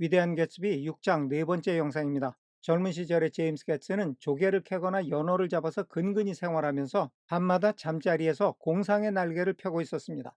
위대한 개츠비 6장 네 번째 영상입니다. 젊은 시절의 제임스 개츠는 조개를 캐거나 연어를 잡아서 근근히 생활하면서 밤마다 잠자리에서 공상의 날개를 펴고 있었습니다.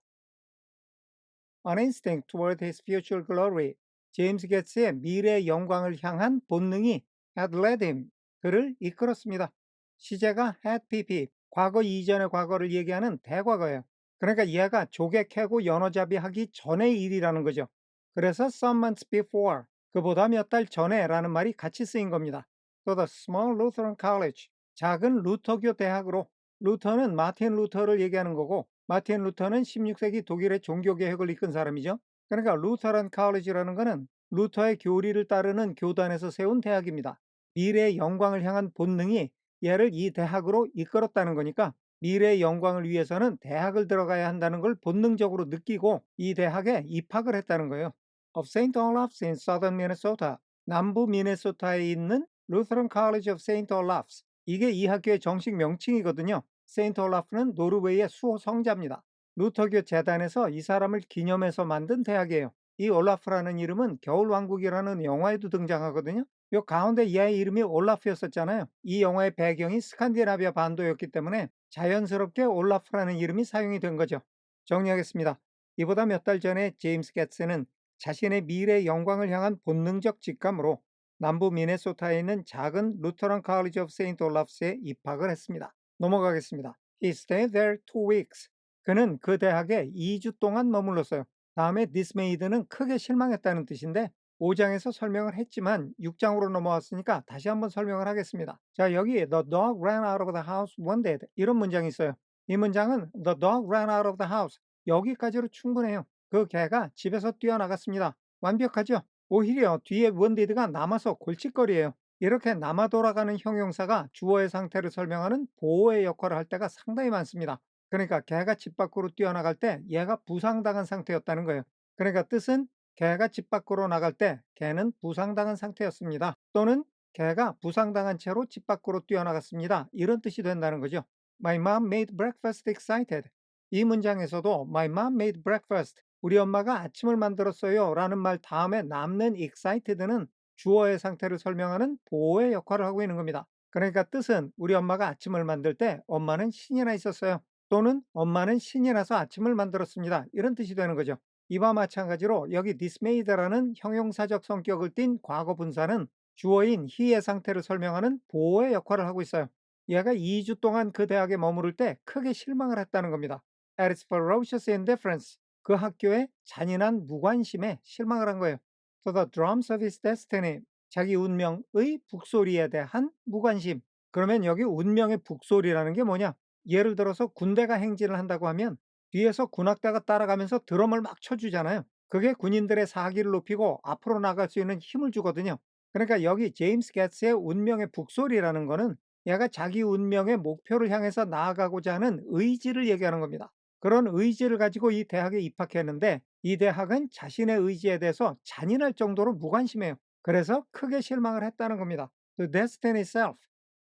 An instinct toward his future glory. 제임스 개츠의 미래의 영광을 향한 본능이 had led him. 그를 이끌었습니다. 시제가 had pp. 과거 이전의 과거를 얘기하는 대과거예요. 그러니까 얘가 조개 캐고 연어잡이 하기 전의 일이라는 거죠. 그래서 some months before, 그보다 몇 달 전에라는 말이 같이 쓰인 겁니다. To the small Lutheran college, 작은 루터교 대학으로. 루터는 마틴 루터를 얘기하는 거고, 마틴 루터는 16세기 독일의 종교개혁을 이끈 사람이죠. 그러니까 루터란 칼리지라는 거는 루터의 교리를 따르는 교단에서 세운 대학입니다. 미래의 영광을 향한 본능이 얘를 이 대학으로 이끌었다는 거니까 미래의 영광을 위해서는 대학을 들어가야 한다는 걸 본능적으로 느끼고 이 대학에 입학을 했다는 거예요. Of St. Olaf's in southern Minnesota, 남부 미네소타에 있는 Lutheran College of St. Olaf's. 이게 이 학교의 정식 명칭이거든요. 세인트 올라프는 노르웨이의 수호 성자입니다. 루터교 재단에서 이 사람을 기념해서 만든 대학이에요. 이 올라프라는 이름은 겨울왕국이라는 영화에도 등장하거든요. 요 가운데 이 아이 이름이 올라프였었잖아요. 이 영화의 배경이 스칸디나비아 반도였기 때문에 자연스럽게 올라프라는 이름이 사용이 된 거죠. 정리하겠습니다. 이보다 몇 달 전에 제임스 겟스는 자신의 미래 영광을 향한 본능적 직감으로 남부 미네소타에 있는 작은 루터란 칼리지 오브 세인트 올라프스에 입학을 했습니다. 넘어가겠습니다. He stayed there 2 weeks. 그는 그 대학에 2주 동안 머물렀어요. 다음에 dismayed는 크게 실망했다는 뜻인데 5장에서 설명을 했지만 6장으로 넘어왔으니까 다시 한번 설명을 하겠습니다. 자, 여기 The dog ran out of the house one day. 이런 문장이 있어요. 이 문장은 The dog ran out of the house. 여기까지로 충분해요. 그 개가 집에서 뛰어나갔습니다. 완벽하죠? 오히려 뒤에 원디드가 남아서 골칫거리예요. 이렇게 남아 돌아가는 형용사가 주어의 상태를 설명하는 보호의 역할을 할 때가 상당히 많습니다. 그러니까 개가 집 밖으로 뛰어나갈 때 얘가 부상당한 상태였다는 거예요. 그러니까 뜻은 개가 집 밖으로 나갈 때 개는 부상당한 상태였습니다. 또는 개가 부상당한 채로 집 밖으로 뛰어나갔습니다. 이런 뜻이 된다는 거죠. My mom made breakfast excited. 이 문장에서도 My mom made breakfast. 우리 엄마가 아침을 만들었어요 라는 말 다음에 남는 excited는 주어의 상태를 설명하는 보호의 역할을 하고 있는 겁니다. 그러니까 뜻은 우리 엄마가 아침을 만들 때 엄마는 신이 나 있었어요. 또는 엄마는 신이 나서 아침을 만들었습니다. 이런 뜻이 되는 거죠. 이와 마찬가지로 여기 dismayed라는 형용사적 성격을 띤 과거 분사는 주어인 he의 상태를 설명하는 보호의 역할을 하고 있어요. 얘가 2주 동안 그 대학에 머무를 때 크게 실망을 했다는 겁니다. At its ferocious indifference. 그 학교의 잔인한 무관심에 실망을 한 거예요. To the drums of his destiny. 자기 운명의 북소리에 대한 무관심. 그러면 여기 운명의 북소리라는 게 뭐냐? 예를 들어서 군대가 행진을 한다고 하면 뒤에서 군악대가 따라가면서 드럼을 막 쳐주잖아요. 그게 군인들의 사기를 높이고 앞으로 나갈 수 있는 힘을 주거든요. 그러니까 여기 제임스 게츠의 운명의 북소리라는 거는 얘가 자기 운명의 목표를 향해서 나아가고자 하는 의지를 얘기하는 겁니다. 그런 의지를 가지고 이 대학에 입학했는데 이 대학은 자신의 의지에 대해서 잔인할 정도로 무관심해요. 그래서 크게 실망을 했다는 겁니다. The destiny itself.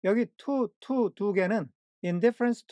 여기 두 개는 indifference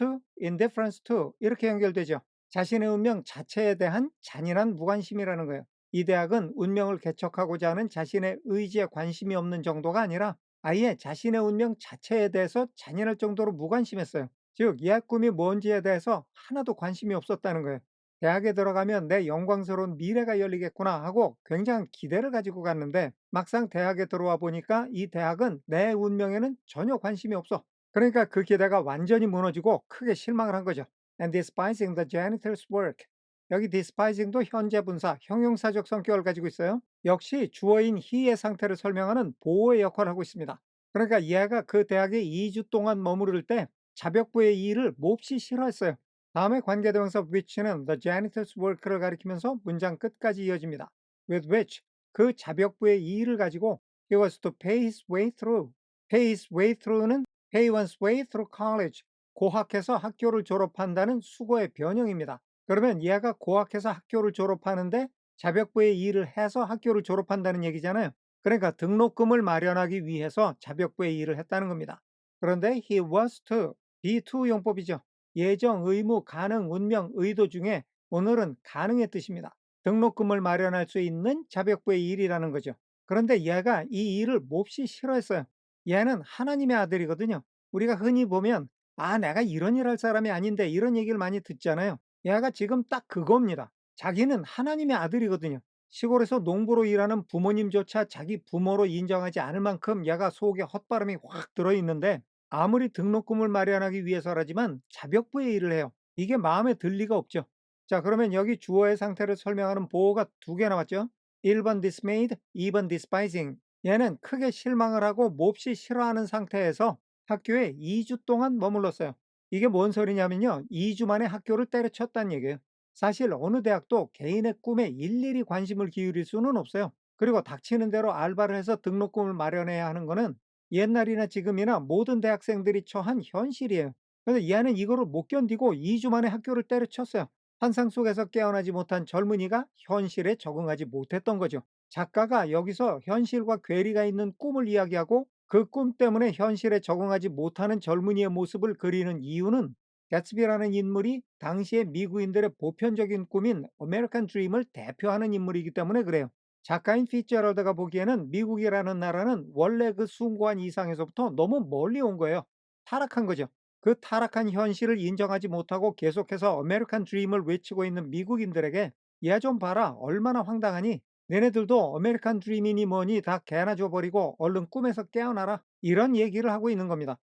to 이렇게 연결되죠. 자신의 운명 자체에 대한 잔인한 무관심이라는 거예요. 이 대학은 운명을 개척하고자 하는 자신의 의지에 관심이 없는 정도가 아니라 아예 자신의 운명 자체에 대해서 잔인할 정도로 무관심했어요. 즉, 옛 꿈이 뭔지에 대해서 하나도 관심이 없었다는 거예요. 대학에 들어가면 내 영광스러운 미래가 열리겠구나 하고 굉장한 기대를 가지고 갔는데 막상 대학에 들어와 보니까 이 대학은 내 운명에는 전혀 관심이 없어. 그러니까 그 기대가 완전히 무너지고 크게 실망을 한 거죠. And despising the janitor's work. 여기 despising도 현재 분사, 형용사적 성격을 가지고 있어요. 역시 주어인 he의 상태를 설명하는 보호의 역할을 하고 있습니다. 그러니까 얘가 그 대학에 2주 동안 머무를 때 자벽부의 일을 몹시 싫어했어요. 다음에 관계대명사 which는 the janitor's work를 가리키면서 문장 끝까지 이어집니다. With which, 그 자벽부의 일을 가지고 he was to pay his way through. pay his way through는 pay one's way through college. 고학해서 학교를 졸업한다는 수고의 변형입니다. 그러면 얘가 고학해서 학교를 졸업하는데 자벽부의 일을 해서 학교를 졸업한다는 얘기잖아요. 그러니까 등록금을 마련하기 위해서 자벽부의 일을 했다는 겁니다. 그런데 he was to, be to 용법이죠. 예정, 의무, 가능, 운명, 의도 중에 오늘은 가능의 뜻입니다. 등록금을 마련할 수 있는 자벽부의 일이라는 거죠. 그런데 얘가 이 일을 몹시 싫어했어요. 얘는 하나님의 아들이거든요. 우리가 흔히 보면 아, 내가 이런 일 할 사람이 아닌데 이런 얘기를 많이 듣잖아요. 얘가 지금 딱 그겁니다. 자기는 하나님의 아들이거든요. 시골에서 농부로 일하는 부모님조차 자기 부모로 인정하지 않을 만큼 얘가 속에 헛바람이 확 들어있는데 아무리 등록금을 마련하기 위해서라지만 자벽부의 일을 해요. 이게 마음에 들 리가 없죠. 자, 그러면 여기 주어의 상태를 설명하는 보어가 두 개 나왔죠. 1번 dismayed, 2번 despising. 얘는 크게 실망을 하고 몹시 싫어하는 상태에서 학교에 2주 동안 머물렀어요. 이게 뭔 소리냐면요. 2주 만에 학교를 때려쳤다는 얘기예요. 사실 어느 대학도 개인의 꿈에 일일이 관심을 기울일 수는 없어요. 그리고 닥치는 대로 알바를 해서 등록금을 마련해야 하는 거는 옛날이나 지금이나 모든 대학생들이 처한 현실이에요. 그래서 얘는 이거를 못 견디고 2주 만에 학교를 때려쳤어요. 환상 속에서 깨어나지 못한 젊은이가 현실에 적응하지 못했던 거죠. 작가가 여기서 현실과 괴리가 있는 꿈을 이야기하고 그 꿈 때문에 현실에 적응하지 못하는 젊은이의 모습을 그리는 이유는 개츠비라는 인물이 당시의 미국인들의 보편적인 꿈인 아메리칸 드림을 대표하는 인물이기 때문에 그래요. 작가인 피츠제럴드가 보기에는 미국이라는 나라는 원래 그 숭고한 이상에서부터 너무 멀리 온 거예요. 타락한 거죠. 그 타락한 현실을 인정하지 못하고 계속해서 아메리칸 드림을 외치고 있는 미국인들에게 얘 좀 봐라 얼마나 황당하니 너네들도 아메리칸 드림이니 뭐니 다 개나 줘버리고 얼른 꿈에서 깨어나라 이런 얘기를 하고 있는 겁니다.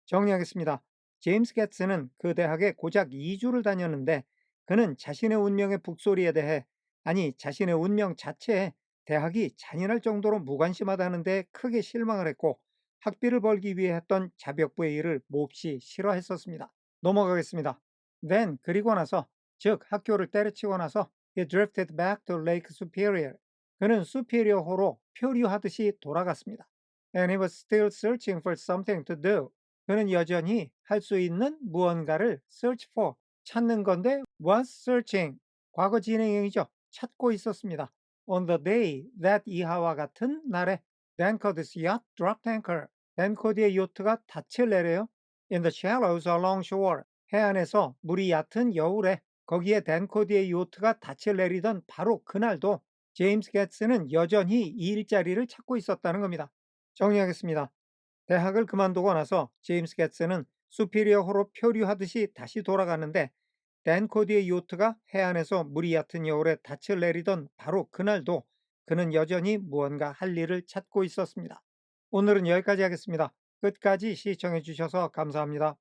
정리하겠습니다. 제임스 겟스는 그 대학에 고작 2주를 다녔는데 그는 자신의 운명의 북소리에 대해 아니 자신의 운명 자체에 대학이 잔인할 정도로 무관심하다는 데 크게 실망을 했고 학비를 벌기 위해 했던 자벽부의 일을 몹시 싫어했었습니다. 넘어가겠습니다. Then 그리고 나서 즉 학교를 때려치고 나서 he drifted back to Lake Superior. 그는 수피리어호로 표류하듯이 돌아갔습니다. And he was still searching for something to do. 그는 여전히 할 수 있는 무언가를 search for, 찾는 건데 was searching, 과거 진행형이죠. 찾고 있었습니다. On the day that 이하와 같은 날에 Dancody's yacht dropped anchor. 댄코디의 요트가 닻을 내려요. In the shallows along shore. 해안에서 물이 얕은 여울에 거기에 댄코디의 요트가 닻을 내리던 바로 그날도 제임스 겟스는 여전히 이 일자리를 찾고 있었다는 겁니다. 정리하겠습니다. 대학을 그만두고 나서 제임스 겟스는 수피리어호로 표류하듯이 다시 돌아가는데 댄코디의 요트가 해안에서 물이 얕은 여울에 닻을 내리던 바로 그날도 그는 여전히 무언가 할 일을 찾고 있었습니다. 오늘은 여기까지 하겠습니다. 끝까지 시청해 주셔서 감사합니다.